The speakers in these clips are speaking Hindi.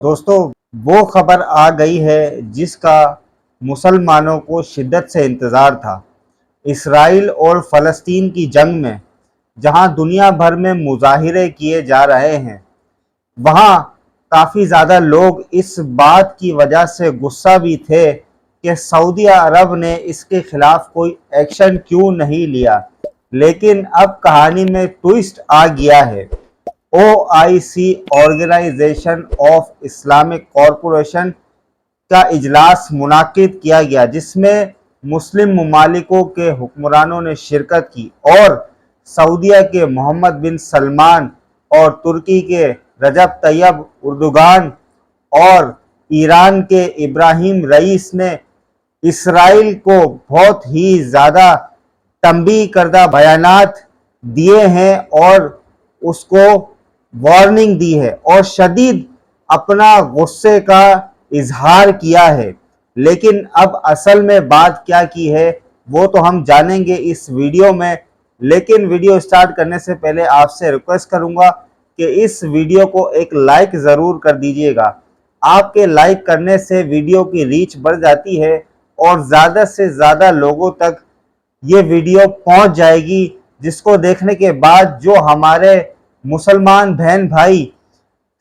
दोस्तों, वो खबर आ गई है जिसका मुसलमानों को शिद्दत से इंतज़ार था। इसराइल और फ़लस्तीन की जंग में जहां दुनिया भर में मुजाहिरे किए जा रहे हैं, वहां काफ़ी ज़्यादा लोग इस बात की वजह से गुस्सा भी थे कि सऊदी अरब ने इसके खिलाफ कोई एक्शन क्यों नहीं लिया। लेकिन अब कहानी में ट्विस्ट आ गया है। OIC organisation of Islamic corporation का इजलास मुनाकिद किया गया, जिसमें मुस्लिम ममालिकों के हुक्मरानों ने शिरकत की और सऊदीया के मोहम्मद बिन सलमान और तुर्की के रजब तैयब उर्दुगान और ईरान के इब्राहिम रईस ने इसराइल को बहुत ही ज़्यादा तंबीह करदा बयानात दिए हैं और उसको वार्निंग दी है और शदीद अपना गुस्से का इजहार किया है। लेकिन अब असल में बात क्या की है वो तो हम जानेंगे इस वीडियो में। लेकिन वीडियो स्टार्ट करने से पहले आपसे रिक्वेस्ट करूंगा कि इस वीडियो को एक लाइक ज़रूर कर दीजिएगा। आपके लाइक करने से वीडियो की रीच बढ़ जाती है और ज़्यादा से ज़्यादा लोगों तक ये वीडियो पहुंच जाएगी, जिसको देखने के बाद जो हमारे मुसलमान बहन भाई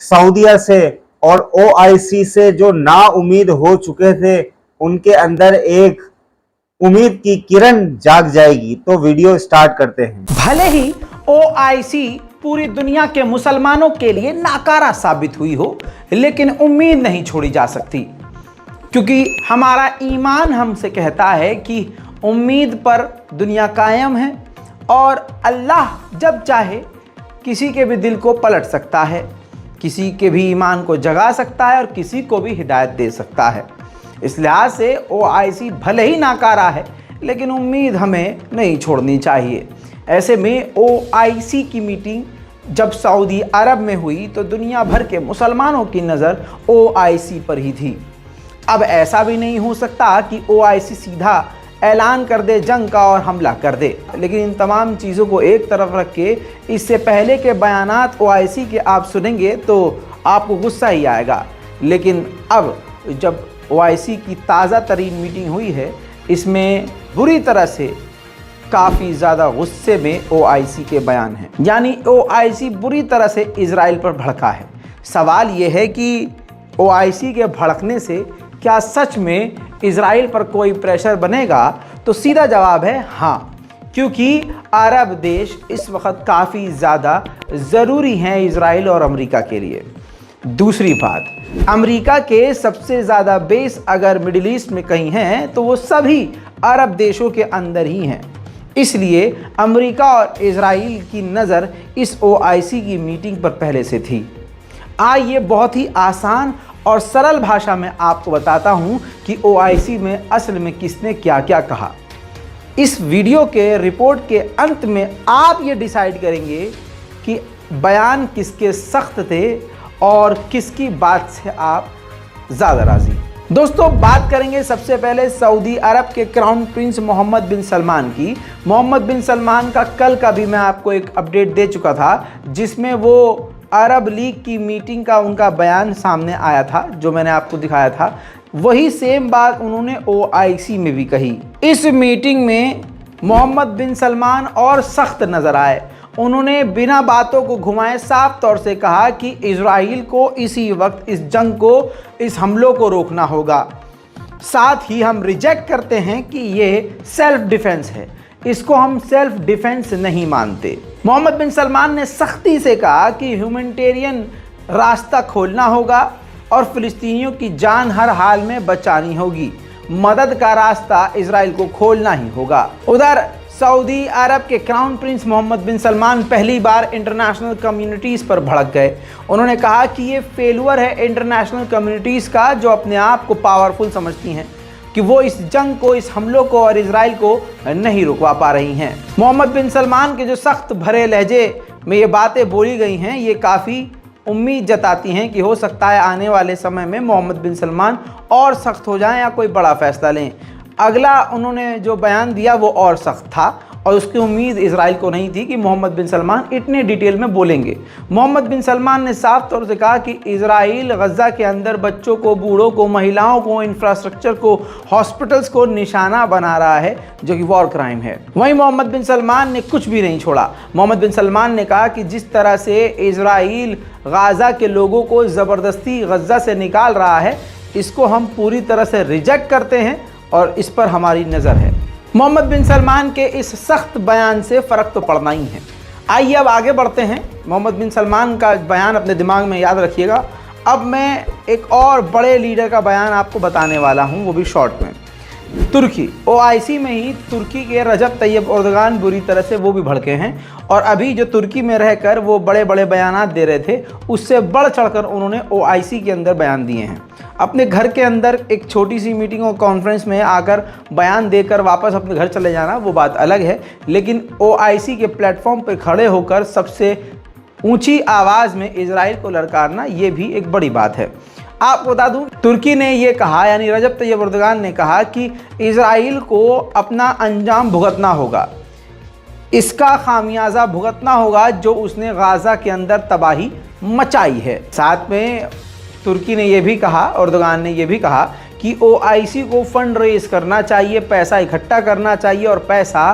सऊदीया से और OIC से जो ना उम्मीद हो चुके थे, उनके अंदर एक उम्मीद की किरण जाग जाएगी। तो वीडियो स्टार्ट करते हैं। भले ही OIC पूरी दुनिया के मुसलमानों के लिए नाकारा साबित हुई हो, लेकिन उम्मीद नहीं छोड़ी जा सकती, क्योंकि हमारा ईमान हमसे कहता है कि उम्मीद पर दुनिया कायम है और अल्लाह जब चाहे किसी के भी दिल को पलट सकता है, किसी के भी ईमान को जगा सकता है और किसी को भी हिदायत दे सकता है। इस लिहाज से OIC भले ही नाकारा है, लेकिन उम्मीद हमें नहीं छोड़नी चाहिए। ऐसे में OIC की मीटिंग जब सऊदी अरब में हुई तो दुनिया भर के मुसलमानों की नज़र OIC पर ही थी। अब ऐसा भी नहीं हो सकता कि OIC सीधा ऐलान कर दे जंग का और हमला कर दे। लेकिन इन तमाम चीज़ों को एक तरफ रख के इससे पहले के बयानात OIC के आप सुनेंगे तो आपको गुस्सा ही आएगा। लेकिन अब जब OIC की ताज़ा तरीन मीटिंग हुई है, इसमें बुरी तरह से काफ़ी ज़्यादा गुस्से में OIC के बयान हैं। यानी OIC बुरी तरह से इजराइल पर भड़का है। सवाल ये है कि OIC के भड़कने से क्या सच में इजराइल पर कोई प्रेशर बनेगा? तो सीधा जवाब है हाँ, क्योंकि अरब देश इस वक्त काफ़ी ज़्यादा ज़रूरी हैं इजराइल और अमेरिका के लिए। दूसरी बात, अमेरिका के सबसे ज़्यादा बेस अगर मिडिल ईस्ट में कहीं हैं तो वो सभी अरब देशों के अंदर ही हैं। इसलिए अमेरिका और इजराइल की नज़र इस OIC की मीटिंग पर पहले से थी। आइए बहुत ही आसान और सरल भाषा में आपको बताता हूं कि OIC में असल में किसने क्या क्या कहा। इस वीडियो के रिपोर्ट के अंत में आप ये डिसाइड करेंगे कि बयान किसके सख्त थे और किसकी बात से आप ज़्यादा राज़ी। दोस्तों, बात करेंगे सबसे पहले सऊदी अरब के क्राउन प्रिंस मोहम्मद बिन सलमान की। मोहम्मद बिन सलमान का कल का भी मैं आपको एक अपडेट दे चुका था, जिसमें वो अरब लीग की मीटिंग का उनका बयान सामने आया था, जो मैंने आपको दिखाया था। वही सेम बात उन्होंने OIC में भी कही। इस मीटिंग में मोहम्मद बिन सलमान और सख्त नज़र आए। उन्होंने बिना बातों को घुमाए साफ तौर से कहा कि इजराइल को इसी वक्त इस जंग को, इस हमलों को रोकना होगा। साथ ही हम रिजेक्ट करते हैं कि ये सेल्फ डिफेंस है, इसको हम सेल्फ डिफेंस नहीं मानते। मोहम्मद बिन सलमान ने सख्ती से कहा कि ह्यूमैनिटेरियन रास्ता खोलना होगा और फ़िलिस्तीनियों की जान हर हाल में बचानी होगी। मदद का रास्ता इजराइल को खोलना ही होगा। उधर सऊदी अरब के क्राउन प्रिंस मोहम्मद बिन सलमान पहली बार इंटरनेशनल कम्युनिटीज़ पर भड़क गए। उन्होंने कहा कि ये फेलुअर है इंटरनेशनल कम्युनिटीज़ का, जो अपने आप को पावरफुल समझती हैं, कि वो इस जंग को, इस हमलों को और इजराइल को नहीं रुकवा पा रही हैं। मोहम्मद बिन सलमान के जो सख्त भरे लहजे में ये बातें बोली गई हैं, ये काफ़ी उम्मीद जताती हैं कि हो सकता है आने वाले समय में मोहम्मद बिन सलमान और सख्त हो जाएं या कोई बड़ा फैसला लें। अगला उन्होंने जो बयान दिया वो और सख्त था। और उसकी उम्मीद इजराइल को नहीं थी कि मोहम्मद बिन सलमान इतने डिटेल में बोलेंगे। मोहम्मद बिन सलमान ने साफ तौर से कहा कि इजराइल गज़ा के अंदर बच्चों को, बूढ़ों को, महिलाओं को, इंफ्रास्ट्रक्चर को, हॉस्पिटल्स को निशाना बना रहा है, जो कि वॉर क्राइम है। वहीं मोहम्मद बिन सलमान ने कुछ भी नहीं छोड़ा। मोहम्मद बिन सलमान ने कहा कि जिस तरह से इजराइल गाज़ा के लोगों को ज़बरदस्ती गज़ा से निकाल रहा है, इसको हम पूरी तरह से रिजेक्ट करते हैं और इस पर हमारी नज़र है। मोहम्मद बिन सलमान के इस सख्त बयान से फ़र्क तो पड़ना ही है। आइए अब आगे बढ़ते हैं। मोहम्मद बिन सलमान का बयान अपने दिमाग में याद रखिएगा। अब मैं एक और बड़े लीडर का बयान आपको बताने वाला हूं, वो भी शॉर्ट में। तुर्की OIC में ही तुर्की के रजब तैयब एर्दोगान बुरी तरह से वो भी भड़के हैं और अभी जो तुर्की में रहकर वो बड़े बड़े बयानात दे रहे थे, उससे बढ़ चढ़कर उन्होंने OIC के अंदर बयान दिए हैं। अपने घर के अंदर एक छोटी सी मीटिंग और कॉन्फ्रेंस में आकर बयान देकर वापस अपने घर चले जाना वो बात अलग है, लेकिन OIC के प्लेटफॉर्म पर खड़े होकर सबसे ऊंची आवाज़ में इजराइल को ललकारना ये भी एक बड़ी बात है। आपको बता दूं, तुर्की ने ये कहा, यानी रजब तैयब एर्दोगान ने कहा कि इजराइल को अपना अंजाम भुगतना होगा, इसका खामियाजा भुगतना होगा जो उसने गाज़ा के अंदर तबाही मचाई है। साथ में तुर्की ने यह भी कहा, एर्दोगान ने यह भी कहा कि OIC को फंड रेज करना चाहिए, पैसा इकट्ठा करना चाहिए और पैसा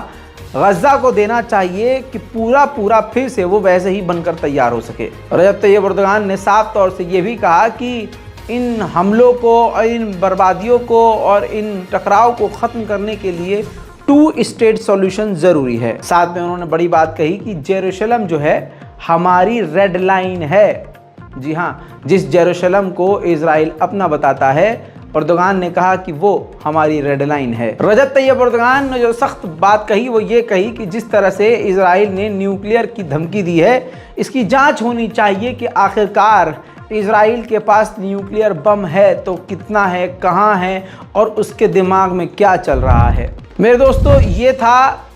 गज़ा को देना चाहिए कि पूरा फिर से वो वैसे ही बनकर तैयार हो सके। रजब तैयब एर्दोगान ने साफ तौर से ये भी कहा कि इन हमलों को और इन बर्बादियों को और इन टकराव को ख़त्म करने के लिए 2 स्टेट सॉल्यूशन ज़रूरी है। साथ में उन्होंने बड़ी बात कही कि जेरूशलम जो है हमारी रेड लाइन है। जी हाँ, जिस जेरूशलम को इजराइल अपना बताता है, एर्दोगान ने कहा कि वो हमारी रेड लाइन है। रजब तैयब एर्दोगान ने जो सख्त बात कही वो ये कही कि जिस तरह से इजराइल ने न्यूक्लियर की धमकी दी है, इसकी जांच होनी चाहिए कि आखिरकार इजराइल के पास न्यूक्लियर बम है तो कितना है, कहाँ है और उसके दिमाग में क्या चल रहा है। मेरे दोस्तों, ये था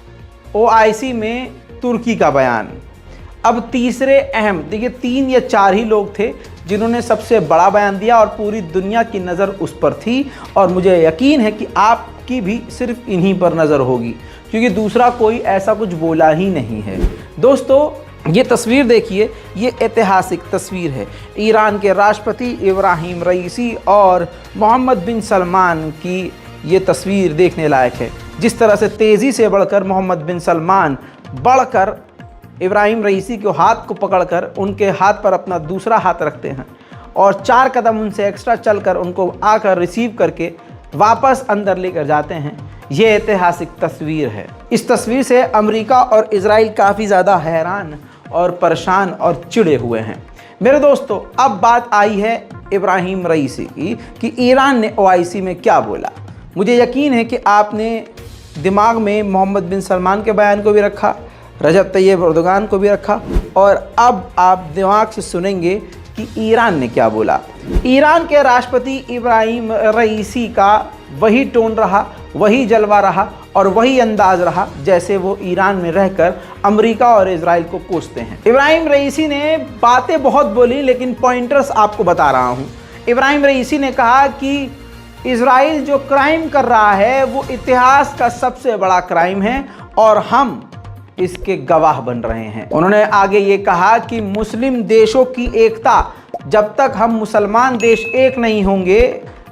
OIC में तुर्की का बयान। अब तीसरे अहम, देखिए 3 या 4 ही लोग थे जिन्होंने सबसे बड़ा बयान दिया और पूरी दुनिया की नज़र उस पर थी और मुझे यकीन है कि आपकी भी सिर्फ इन्हीं पर नज़र होगी, क्योंकि दूसरा कोई ऐसा कुछ बोला ही नहीं है। दोस्तों, ये तस्वीर देखिए, ये ऐतिहासिक तस्वीर है। ईरान के राष्ट्रपति इब्राहिम रईसी और मोहम्मद बिन सलमान की ये तस्वीर देखने लायक है। जिस तरह से तेज़ी से बढ़कर मोहम्मद बिन सलमान बढ़कर इब्राहिम रईसी के हाथ को पकड़कर उनके हाथ पर अपना दूसरा हाथ रखते हैं और 4 कदम उनसे एक्स्ट्रा चलकर उनको आकर रिसीव करके वापस अंदर लेकर जाते हैं, ये ऐतिहासिक तस्वीर है। इस तस्वीर से अमेरिका और इजराइल काफ़ी ज़्यादा हैरान और परेशान और चिढ़े हुए हैं। मेरे दोस्तों, अब बात आई है इब्राहिम रईसी की कि ईरान ने OIC में क्या बोला। मुझे यकीन है कि आपने दिमाग में मोहम्मद बिन सलमान के बयान को भी रखा, रजब तैयब एर्दोगान को भी रखा और अब आप दिमाग से सुनेंगे कि ईरान ने क्या बोला। ईरान के राष्ट्रपति इब्राहिम रईसी का वही टोन रहा, वही जलवा रहा और वही अंदाज रहा जैसे वो ईरान में रहकर अमेरिका और इजराइल को कोसते हैं। इब्राहिम रईसी ने बातें बहुत बोली, लेकिन पॉइंटर्स आपको बता रहा हूँ। इब्राहिम रईसी ने कहा कि इजराइल जो क्राइम कर रहा है वो इतिहास का सबसे बड़ा क्राइम है और हम इसके गवाह बन रहे हैं। उन्होंने आगे ये कहा कि मुस्लिम देशों की एकता, जब तक हम मुसलमान देश एक नहीं होंगे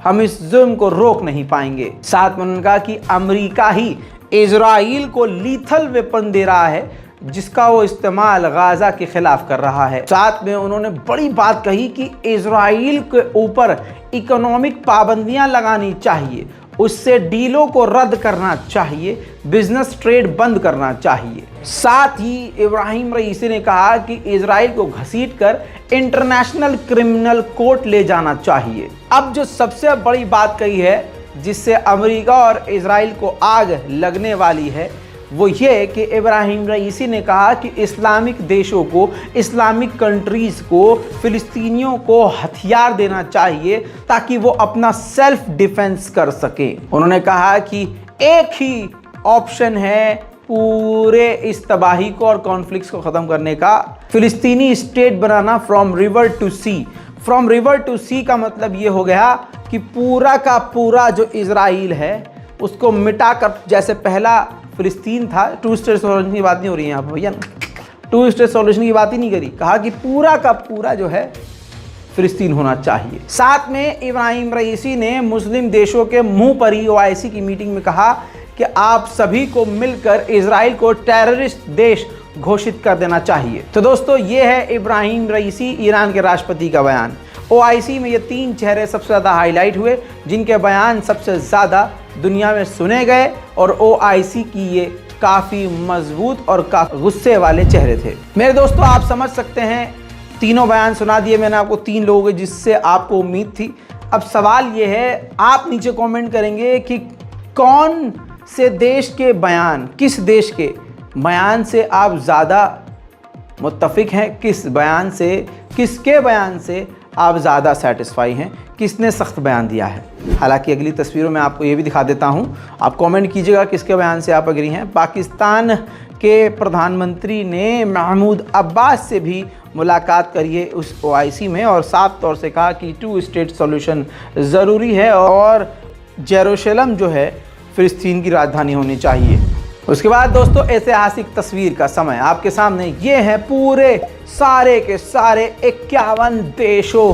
हम इस जुल्म को रोक नहीं पाएंगे। साथ में उन्होंने कहा कि अमेरिका ही इजराइल को लीथल वेपन दे रहा है जिसका वो इस्तेमाल गाज़ा के खिलाफ कर रहा है। साथ में उन्होंने बड़ी बात कही कि इजराइल के ऊपर इकोनॉमिक पाबंदियां लगानी चाहिए, उससे डीलों को रद्द करना चाहिए, बिजनेस ट्रेड बंद करना चाहिए। साथ ही इब्राहिम रईसी ने कहा कि इजराइल को घसीटकर इंटरनेशनल क्रिमिनल कोर्ट ले जाना चाहिए। अब जो सबसे बड़ी बात कही है जिससे अमेरिका और इजराइल को आग लगने वाली है वो ये कि इब्राहिम रईसी ने कहा कि इस्लामिक देशों को, इस्लामिक कंट्रीज़ को, फ़िलिस्तीनियों को हथियार देना चाहिए ताकि वो अपना सेल्फ डिफेंस कर सकें। उन्होंने कहा कि एक ही ऑप्शन है पूरे इस तबाही को और कॉन्फ्लिक्ट्स को ख़त्म करने का, फ़िलिस्तीनी स्टेट बनाना from river to sea. From river to sea का मतलब ये हो गया कि पूरा का पूरा जो इजराइल है उसको मिटाकर, जैसे पहला फिलिस्तीन था। टू स्टेट सॉल्यूशन की बात नहीं हो रही है यहाँ पर भैया, टू स्टेट सॉल्यूशन की बात ही नहीं करी, कहा कि पूरा का पूरा जो है फिलिस्तीन होना चाहिए। साथ में इब्राहिम रईसी ने मुस्लिम देशों के मुंह पर ही ओआईसी की मीटिंग में कहा कि आप सभी को मिलकर इजराइल को टेररिस्ट देश घोषित कर देना चाहिए। तो दोस्तों ये है इब्राहिम रईसी ईरान के राष्ट्रपति का बयान। ओआईसी में ये 3 चेहरे सबसे ज़्यादा हाईलाइट हुए जिनके बयान सबसे ज़्यादा दुनिया में सुने गए, और ओआईसी की ये काफ़ी मजबूत और काफ़ी गुस्से वाले चेहरे थे। मेरे दोस्तों आप समझ सकते हैं, तीनों बयान सुना दिए मैंने आपको, 3 लोगों के जिससे आपको उम्मीद थी। अब सवाल ये है, आप नीचे कमेंट करेंगे कि कौन से देश के बयान, किस देश के बयान से आप ज़्यादा मुत्तफिक हैं, किस बयान से, किसके बयान से आप ज़्यादा सेटिस्फाई हैं, किसने सख्त बयान दिया है। हालांकि अगली तस्वीरों में आपको ये भी दिखा देता हूँ, आप कमेंट कीजिएगा किसके बयान से आप एग्री हैं। पाकिस्तान के प्रधानमंत्री ने महमूद अब्बास से भी मुलाकात करिए उस ओआईसी में, और साफ तौर से कहा कि 2 स्टेट सॉल्यूशन ज़रूरी है और जेरूशलम जो है फिलिस्तीन की राजधानी होनी चाहिए। उसके बाद दोस्तों ऐतिहासिक तस्वीर का समय आपके सामने, ये है पूरे सारे के सारे 51 देशों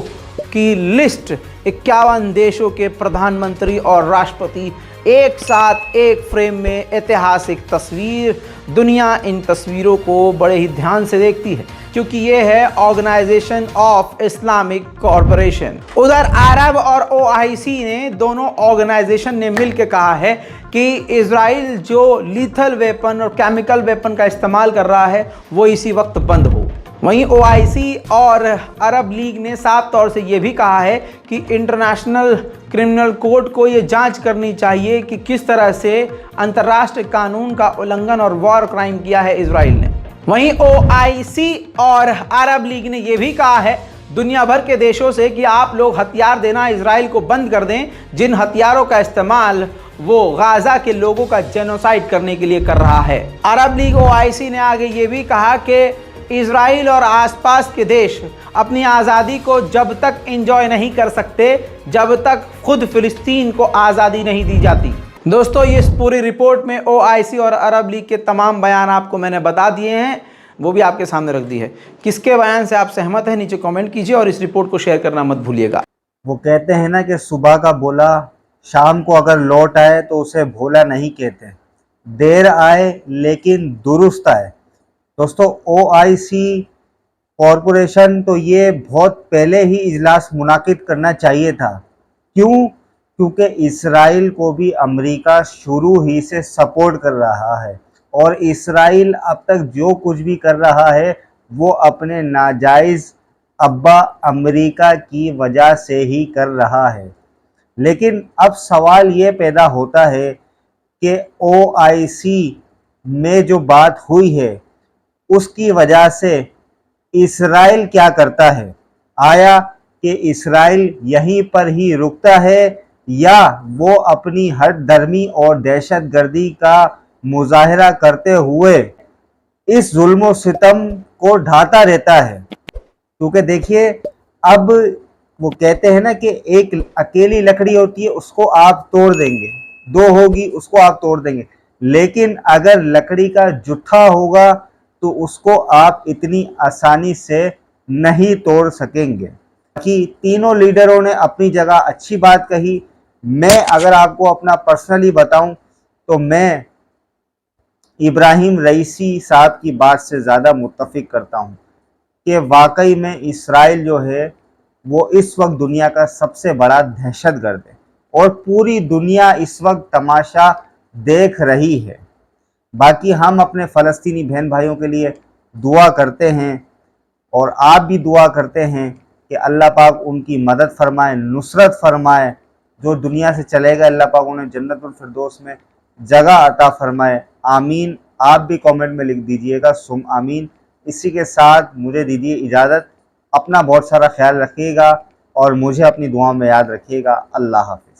की लिस्ट। 51 देशों के प्रधानमंत्री और राष्ट्रपति एक साथ एक फ्रेम में, ऐतिहासिक तस्वीर। दुनिया इन तस्वीरों को बड़े ही ध्यान से देखती है क्योंकि ये है ऑर्गेनाइजेशन ऑफ इस्लामिक कॉरपोरेशन। उधर अरब और ओआईसी ने, दोनों ऑर्गेनाइजेशन ने मिलकर कहा है कि इजराइल जो लीथल वेपन और केमिकल वेपन का इस्तेमाल कर रहा है वो इसी वक्त बंद हो। वहीं ओआईसी और अरब लीग ने साफ तौर से ये भी कहा है कि इंटरनेशनल क्रिमिनल कोर्ट को ये जांच करनी चाहिए कि किस तरह से अंतर्राष्ट्रीय कानून का उल्लंघन और वॉर क्राइम किया है इजराइल ने। वहीं ओआईसी और अरब लीग ने यह भी कहा है दुनिया भर के देशों से कि आप लोग हथियार देना इजराइल को बंद कर दें, जिन हथियारों का इस्तेमाल वो गाजा के लोगों का जेनोसाइड करने के लिए कर रहा है। अरब लीग ओआईसी ने आगे ये भी कहा कि इजराइल और आसपास के देश अपनी आज़ादी को जब तक एंजॉय नहीं कर सकते जब तक खुद फिलिस्तीन को आज़ादी नहीं दी जाती। दोस्तों इस पूरी रिपोर्ट में ओआईसी और अरब लीग के तमाम बयान आपको मैंने बता दिए हैं, वो भी आपके सामने रख दी है। किसके बयान से आप सहमत हैं नीचे कमेंट कीजिए और इस रिपोर्ट को शेयर करना मत भूलिएगा। वो कहते हैं ना कि सुबह का बोला शाम को अगर लौट आए तो उसे भोला नहीं कहते, देर आए लेकिन दुरुस्त आए। दोस्तों ओआईसी कॉरपोरेशन तो ये बहुत पहले ही इजलास मुनाकिद करना चाहिए था। क्यों? क्योंकि इसराइल को भी अमेरिका शुरू ही से सपोर्ट कर रहा है और इसराइल अब तक जो कुछ भी कर रहा है वो अपने नाजायज़ अब्बा अमेरिका की वजह से ही कर रहा है। लेकिन अब सवाल ये पैदा होता है कि ओआईसी में जो बात हुई है उसकी वजह से इसराइल क्या करता है? आया कि इसराइल यहीं पर ही रुकता है या वो अपनी हट धर्मी और दहशतगर्दी का मुजाहरा करते हुए इस जुल्म सितम को ढाता रहता है? क्योंकि देखिए अब वो कहते हैं ना कि एक अकेली लकड़ी होती है उसको आप तोड़ देंगे, 2 होगी उसको आप तोड़ देंगे, लेकिन अगर लकड़ी का जुत्था होगा तो उसको आप इतनी आसानी से नहीं तोड़ सकेंगे। कि तीनों लीडरों ने अपनी जगह अच्छी बात कही। मैं अगर आपको अपना पर्सनली बताऊं तो मैं इब्राहिम रईसी साहब की बात से ज़्यादा मुत्तफिक करता हूं कि वाकई में इसराइल जो है वो इस वक्त दुनिया का सबसे बड़ा दहशतगर्द है और पूरी दुनिया इस वक्त तमाशा देख रही है। बाकी हम अपने फ़लस्तीनी बहन भाइयों के लिए दुआ करते हैं और आप भी दुआ करते हैं कि अल्लाह पाक उनकी मदद फरमाए, नुसरत फरमाए। जो दुनिया से चले गए अल्लाह पाक उन्हें जन्नतुल फिरदौस में जगह अता फरमाए। आमीन। आप भी कमेंट में लिख दीजिएगा सुम आमीन। इसी के साथ मुझे दीजिए इजाज़त। अपना बहुत सारा ख्याल रखिएगा और मुझे अपनी दुआ में याद रखिएगा। अल्लाह हाफ़िज़।